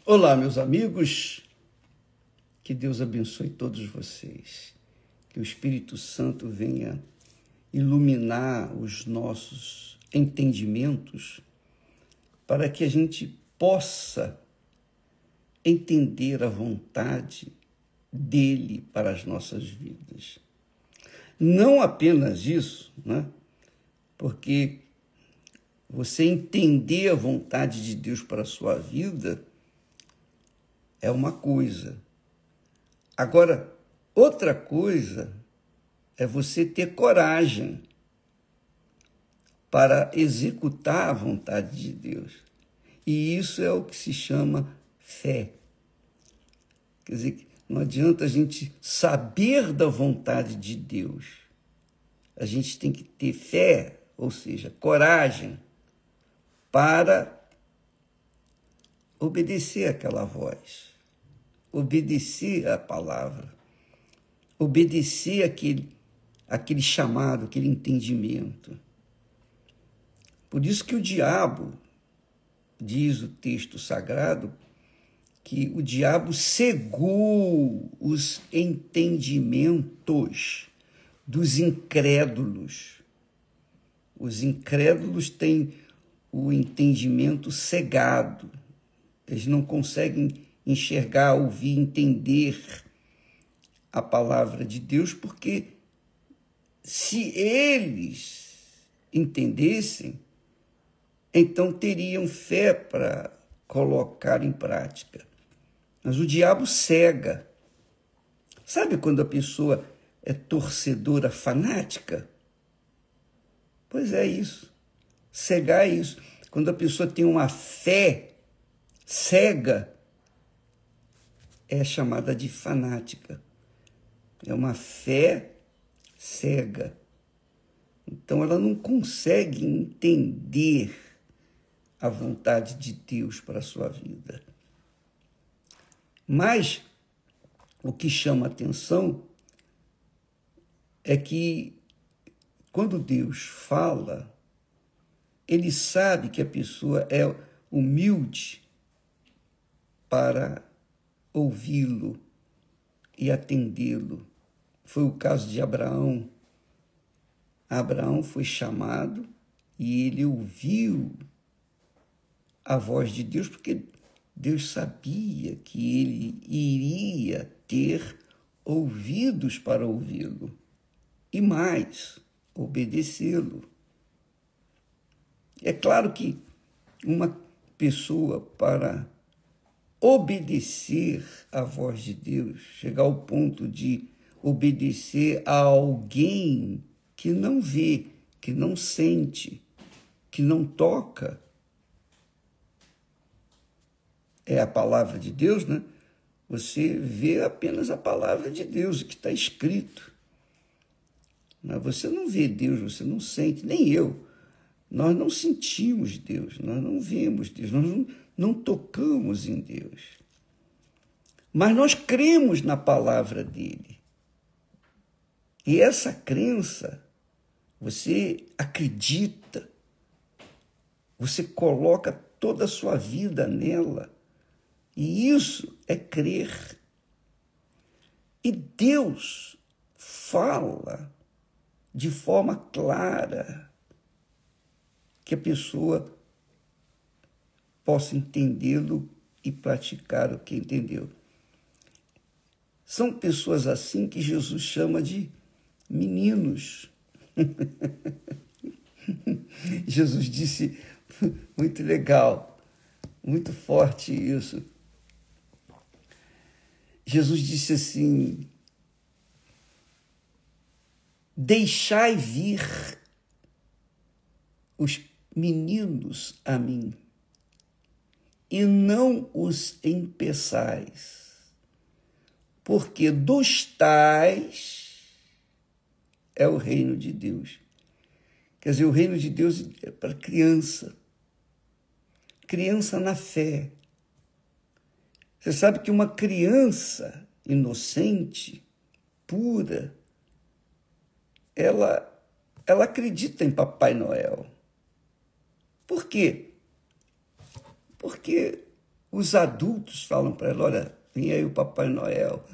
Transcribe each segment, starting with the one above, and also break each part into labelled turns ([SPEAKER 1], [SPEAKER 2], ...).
[SPEAKER 1] Olá, meus amigos, que Deus abençoe todos vocês, que o Espírito Santo venha iluminar os nossos entendimentos para que a gente possa entender a vontade dele para as nossas vidas. Não apenas isso, né? Porque você entender a vontade de Deus para a sua vida é uma coisa. Agora, outra coisa é você ter coragem para executar a vontade de Deus. E isso é o que se chama fé. Quer dizer, não adianta a gente saber da vontade de Deus. A gente tem que ter fé, ou seja, coragem, para obedecer àquela voz, obedecer à palavra, obedecer aquele chamado, aquele entendimento. Por isso que o diabo, diz o texto sagrado, que o diabo cegou os entendimentos dos incrédulos. Os incrédulos têm o entendimento cegado. Eles não conseguem enxergar, ouvir, entender a palavra de Deus, porque se eles entendessem, então teriam fé para colocar em prática. Mas o diabo cega. Sabe quando a pessoa é torcedora fanática? Pois é isso. Cegar é isso. Quando a pessoa tem uma fé cega, é chamada de fanática. É uma fé cega. Então, ela não consegue entender a vontade de Deus para a sua vida. Mas o que chama atenção é que quando Deus fala, ele sabe que a pessoa é humilde para ouvi-lo e atendê-lo. Foi o caso de Abraão. Abraão foi chamado e ele ouviu a voz de Deus, porque Deus sabia que ele iria ter ouvidos para ouvi-lo e mais, obedecê-lo. É claro que uma pessoa, para obedecer à voz de Deus, chegar ao ponto de obedecer a alguém que não vê, que não sente, que não toca, é a palavra de Deus, né? Você vê apenas a palavra de Deus, o que está escrito. Mas você não vê Deus, você não sente, nem eu. Nós não sentimos Deus, nós não vemos Deus, nós não tocamos em Deus. Mas nós cremos na palavra dele. E essa crença, você acredita, você coloca toda a sua vida nela. E isso é crer. E Deus fala de forma clara, que a pessoa possa entendê-lo e praticar o que entendeu. São pessoas assim que Jesus chama de meninos. Jesus disse, muito legal, muito forte isso. Jesus disse assim, deixai vir os meninos a mim, e não os impeçais, porque dos tais é o reino de Deus. Quer dizer, o reino de Deus é para criança na fé. Você sabe que uma criança inocente, pura, ela acredita em Papai Noel. Por quê? Porque Os adultos falam para ela, olha, vem aí o Papai Noel.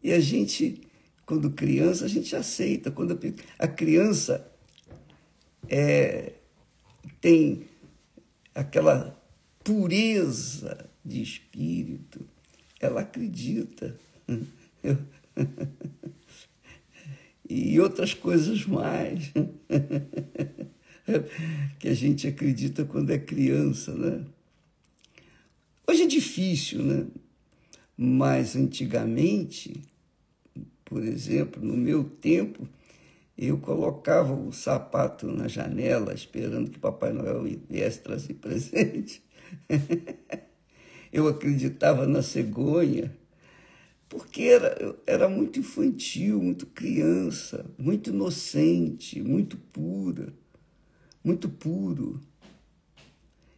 [SPEAKER 1] E a gente, quando criança, a gente aceita. Quando a criança tem aquela pureza de espírito, ela acredita. E outras coisas mais que a gente acredita quando é criança, né? Hoje é difícil, né? Mas antigamente, por exemplo, no meu tempo, eu colocava o sapato na janela esperando que Papai Noel viesse trazer presente. Eu acreditava na cegonha, porque era muito infantil, muito criança, muito inocente, muito pura, muito puro.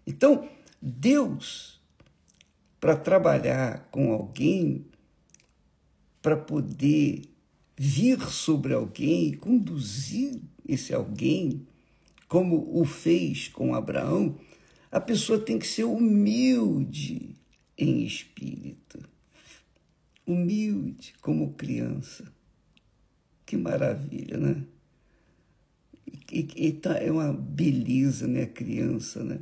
[SPEAKER 1] Então, Deus, para trabalhar com alguém, para poder vir sobre alguém, conduzir esse alguém, como o fez com Abraão, a pessoa tem que ser humilde em espírito. Humilde como criança. Que maravilha, né? É uma beleza, né, a criança, né?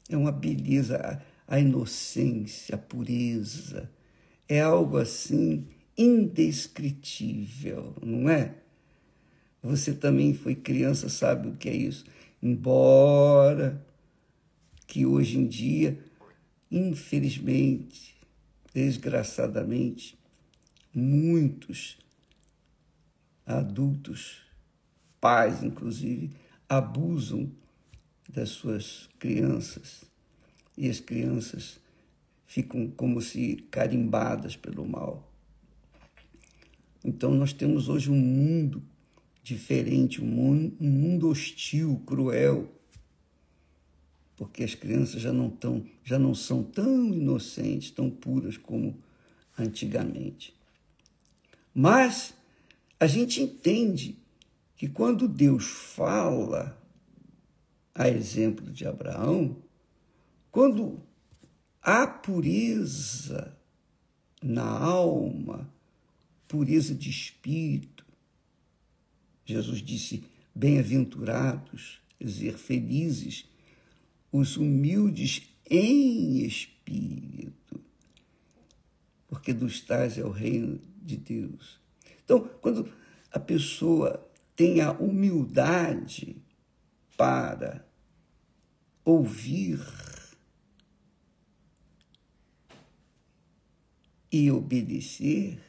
[SPEAKER 1] É uma beleza, a inocência, a pureza. É algo assim indescritível, não é? Você também foi criança, sabe o que é isso? Embora que hoje em dia, infelizmente, desgraçadamente, muitos adultos, pais inclusive, abusam das suas crianças e as crianças ficam como se carimbadas pelo mal. Então nós temos hoje um mundo diferente, um mundo hostil, cruel, porque as crianças já não são tão inocentes, tão puras como antigamente. Mas a gente entende que quando Deus fala, a exemplo de Abraão, quando há pureza na alma, pureza de espírito, Jesus disse, bem-aventurados, quer dizer, felizes, os humildes em espírito, porque dos tais é o reino de Deus. Então, quando a pessoa tem a humildade para ouvir e obedecer,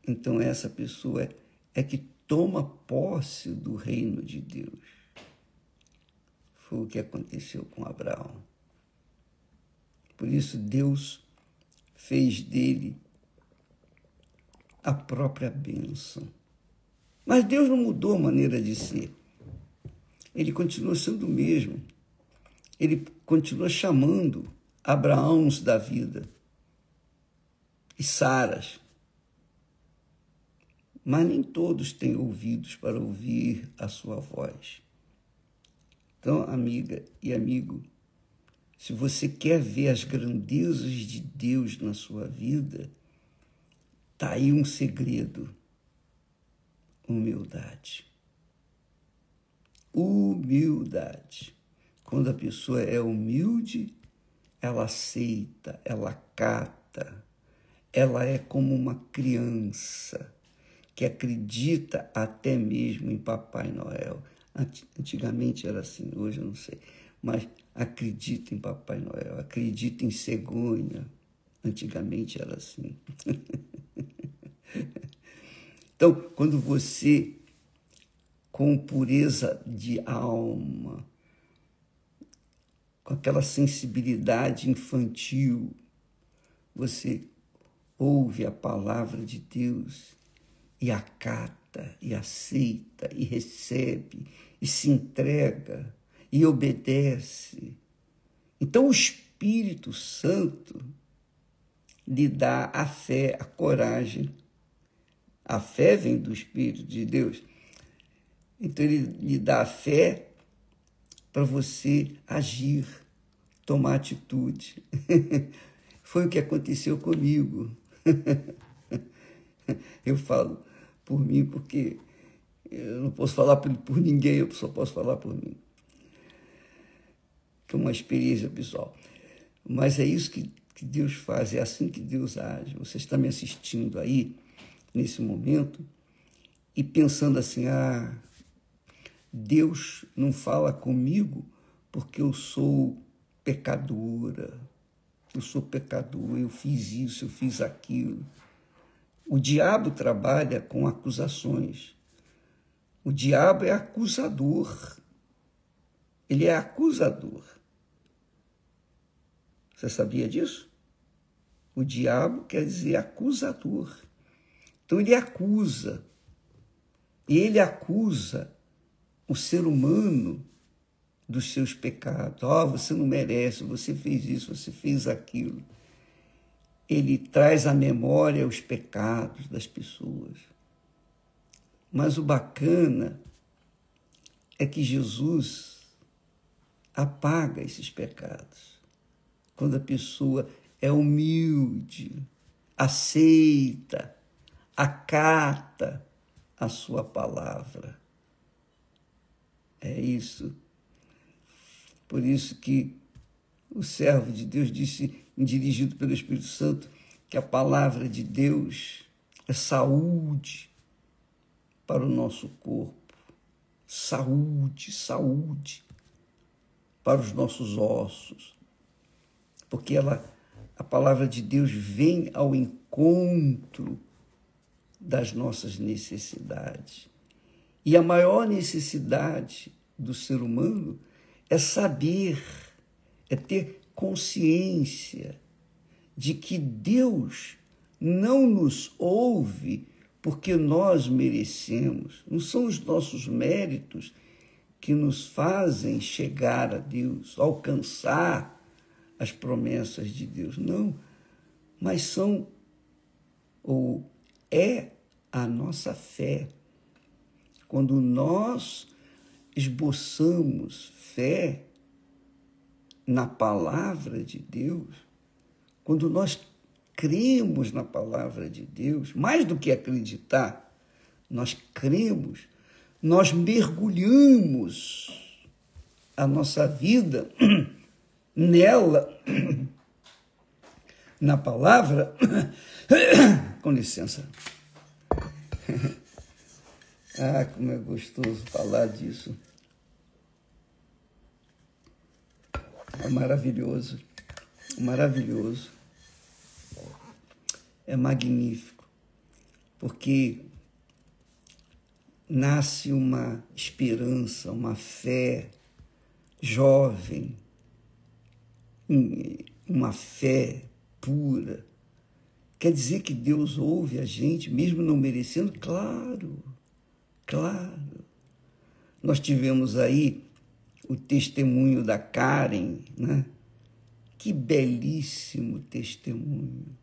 [SPEAKER 1] então essa pessoa é que toma posse do reino de Deus. Foi o que aconteceu com Abraão. Por isso Deus fez dele a própria bênção. Mas Deus não mudou a maneira de ser. Ele continua sendo o mesmo. Ele continua chamando Abraãos da vida e Saras. Mas nem todos têm ouvidos para ouvir a sua voz. Então, amiga e amigo, se você quer ver as grandezas de Deus na sua vida, está aí um segredo: humildade. Humildade. Quando a pessoa é humilde, ela aceita, ela acata, ela é como uma criança que acredita até mesmo em Papai Noel. Antigamente era assim, hoje eu não sei, mas acredita em Papai Noel, acredita em cegonha. Antigamente era assim. Então, quando você, com pureza de alma, com aquela sensibilidade infantil, você ouve a palavra de Deus e acata, e aceita, e recebe, e se entrega, e obedece. Então o Espírito Santo lhe dá a fé, a coragem. A fé vem do Espírito de Deus. Então ele lhe dá a fé para você agir, tomar atitude. Foi o que aconteceu comigo. Eu falo por mim porque eu não posso falar por ninguém, eu só posso falar por mim. Que é uma experiência pessoal. Mas é isso que Deus faz, é assim que Deus age. Você está me assistindo aí, nesse momento, e pensando assim, Deus não fala comigo porque eu sou pecadora, eu fiz isso, eu fiz aquilo. O diabo trabalha com acusações. O diabo é acusador. Ele é acusador. Você sabia disso? O diabo quer dizer acusador. Então ele acusa. E ele acusa o ser humano dos seus pecados. Você não merece, você fez isso, você fez aquilo. Ele traz à memória os pecados das pessoas. Mas o bacana é que Jesus apaga esses pecados. Quando a pessoa é humilde, aceita, acata a sua palavra. É isso. Por isso que o servo de Deus disse, dirigido pelo Espírito Santo, que a palavra de Deus é saúde para o nosso corpo. Saúde, saúde para os nossos ossos. Porque a palavra de Deus vem ao encontro das nossas necessidades. E a maior necessidade do ser humano é saber, é ter consciência de que Deus não nos ouve porque nós merecemos. Não são os nossos méritos que nos fazem chegar a Deus, alcançar as promessas de Deus. Não, mas é a nossa fé. Quando nós esboçamos fé na palavra de Deus, quando nós cremos na palavra de Deus, mais do que acreditar, nós cremos, nós mergulhamos a nossa vida nela, na palavra, com licença. Como é gostoso falar disso. É maravilhoso, maravilhoso. É magnífico, porque nasce uma esperança, uma fé jovem, uma fé pura. Quer dizer que Deus ouve a gente, mesmo não merecendo? Claro, claro. Nós tivemos aí o testemunho da Karen, né? Que belíssimo testemunho.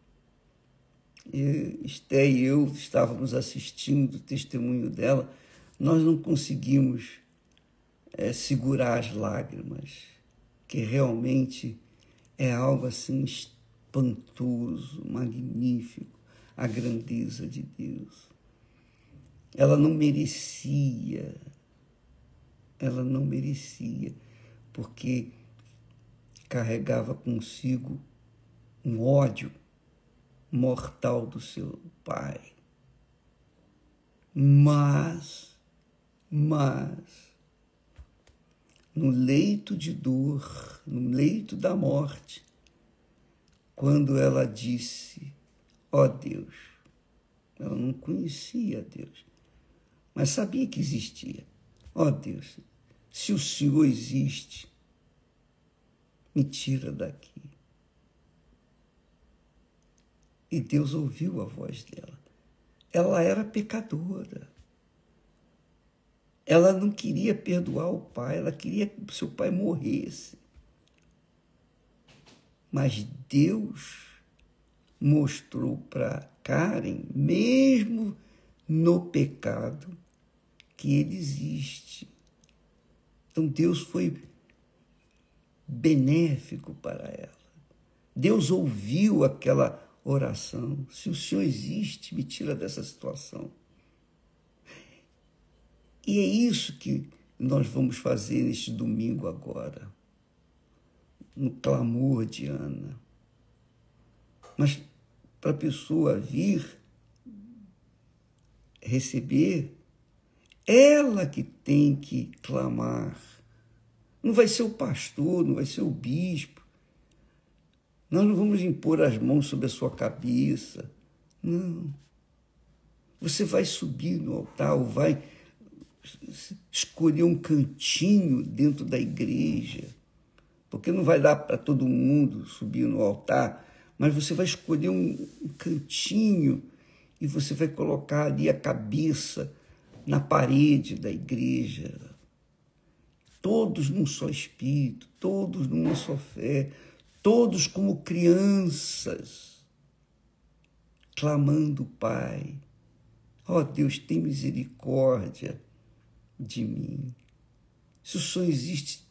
[SPEAKER 1] Esté e eu estávamos assistindo o testemunho dela, nós não conseguimos segurar as lágrimas, que realmente é algo assim espantoso, magnífico, a grandeza de Deus. Ela não merecia, porque carregava consigo um ódio mortal do seu pai. Mas, no leito de dor, no leito da morte, quando ela disse, ó Deus, ela não conhecia Deus, mas sabia que existia. Ó Deus, se o Senhor existe, me tira daqui. E Deus ouviu a voz dela. Ela era pecadora. Ela não queria perdoar o pai, ela queria que o seu pai morresse. Mas Deus mostrou para Karen, mesmo no pecado, que ele existe. Então Deus foi benéfico para ela. Deus ouviu aquela oração. Se o Senhor existe, me tira dessa situação. E é isso que nós vamos fazer neste domingo agora, no clamor de Ana. Mas para a pessoa vir receber, ela que tem que clamar. Não vai ser o pastor, não vai ser o bispo. Nós não vamos impor as mãos sobre a sua cabeça. Não. Você vai subir no altar, ou vai escolher um cantinho dentro da igreja, porque não vai dar para todo mundo subir no altar, mas você vai escolher um cantinho e você vai colocar ali a cabeça na parede da igreja. Todos num só espírito, todos numa só fé, todos como crianças, clamando o Pai. Ó Deus, tem misericórdia de mim. Se o Senhor existe,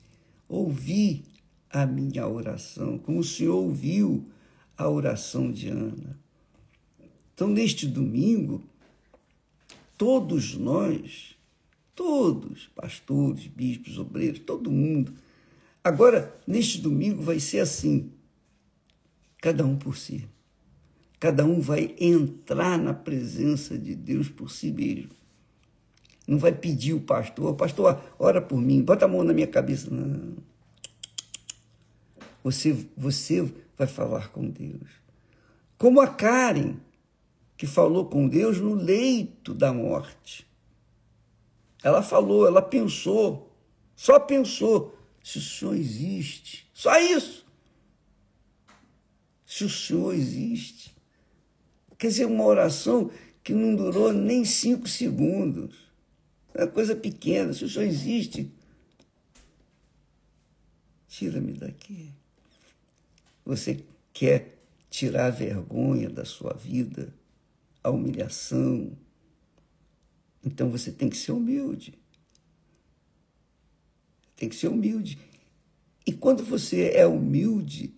[SPEAKER 1] ouvi a minha oração, como o Senhor ouviu a oração de Ana. Então, neste domingo, todos nós, todos, pastores, bispos, obreiros, todo mundo. Agora, neste domingo vai ser assim, cada um por si. Cada um vai entrar na presença de Deus por si mesmo. Não vai pedir o pastor, ora por mim, bota a mão na minha cabeça. Não. Você vai falar com Deus. Como a Karen, que falou com Deus no leito da morte. Ela falou, ela pensou, só pensou, se o Senhor existe, só isso. Se o Senhor existe. Quer dizer, uma oração que não durou nem 5 segundos. É uma coisa pequena. Se o Senhor existe, tira-me daqui. Você quer tirar a vergonha da sua vida, a humilhação. Então você tem que ser humilde. Tem que ser humilde. E quando você é humilde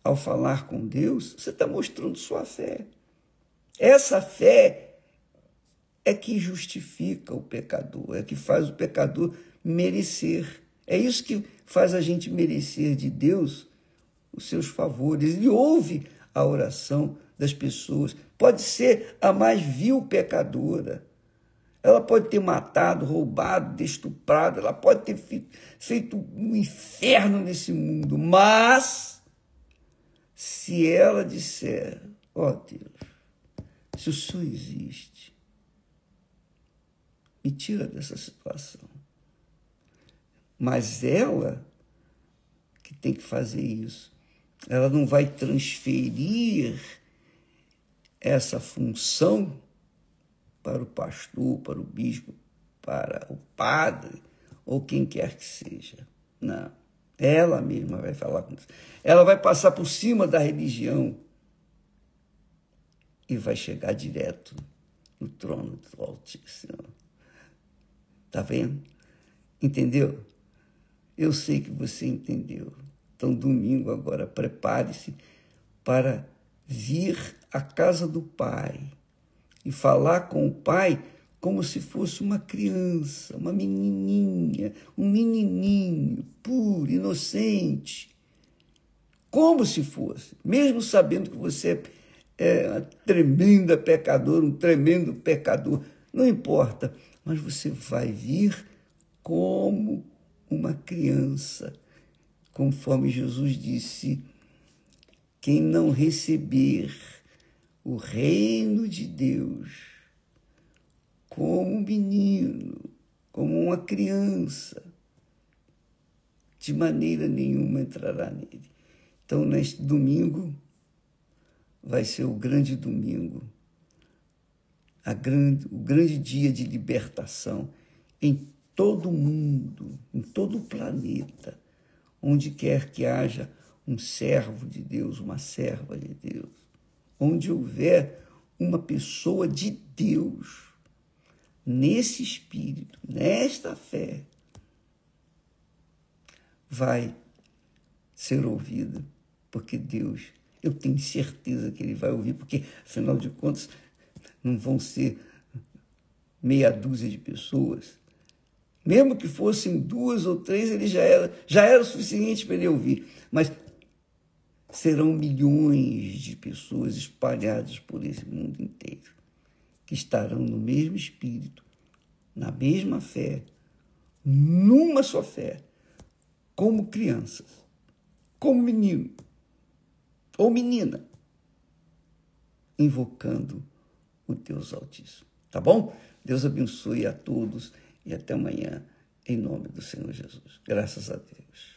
[SPEAKER 1] ao falar com Deus, você está mostrando sua fé. Essa fé é que justifica o pecador, é que faz o pecador merecer. É isso que faz a gente merecer de Deus os seus favores. Ele ouve a oração das pessoas. Pode ser a mais vil pecadora. Ela pode ter matado, roubado, estuprado, ela pode ter feito um inferno nesse mundo. Mas, se ela disser, ó Deus, se o Senhor existe, me tira dessa situação. Mas ela que tem que fazer isso. Ela não vai transferir essa função para o pastor, para o bispo, para o padre, ou quem quer que seja. Não. Ela mesma vai falar com Deus. Ela vai passar por cima da religião e vai chegar direto no trono do Altíssimo. Está vendo? Entendeu? Eu sei que você entendeu. Então, domingo agora, prepare-se para vir à casa do Pai e falar com o Pai como se fosse uma criança, uma menininha, um menininho puro, inocente. Como se fosse, mesmo sabendo que você é uma tremenda pecadora, um tremendo pecador. Não importa, mas você vai vir como uma criança. Conforme Jesus disse, quem não receber o reino de Deus como um menino, como uma criança, de maneira nenhuma entrará nele. Então, neste domingo, vai ser o grande domingo, o grande dia de libertação em todo o mundo, em todo o planeta, onde quer que haja um servo de Deus, uma serva de Deus, onde houver uma pessoa de Deus, nesse espírito, nesta fé, vai ser ouvida, porque Deus, eu tenho certeza que Ele vai ouvir, porque, afinal de contas, não vão ser meia dúzia de pessoas. Mesmo que fossem 2 ou 3, ele já era o suficiente para Ele ouvir. Mas serão milhões de pessoas espalhadas por esse mundo inteiro, que estarão no mesmo espírito, na mesma fé, numa só fé, como crianças, como menino ou menina, invocando o Deus Altíssimo. Tá bom? Deus abençoe a todos e até amanhã, em nome do Senhor Jesus. Graças a Deus.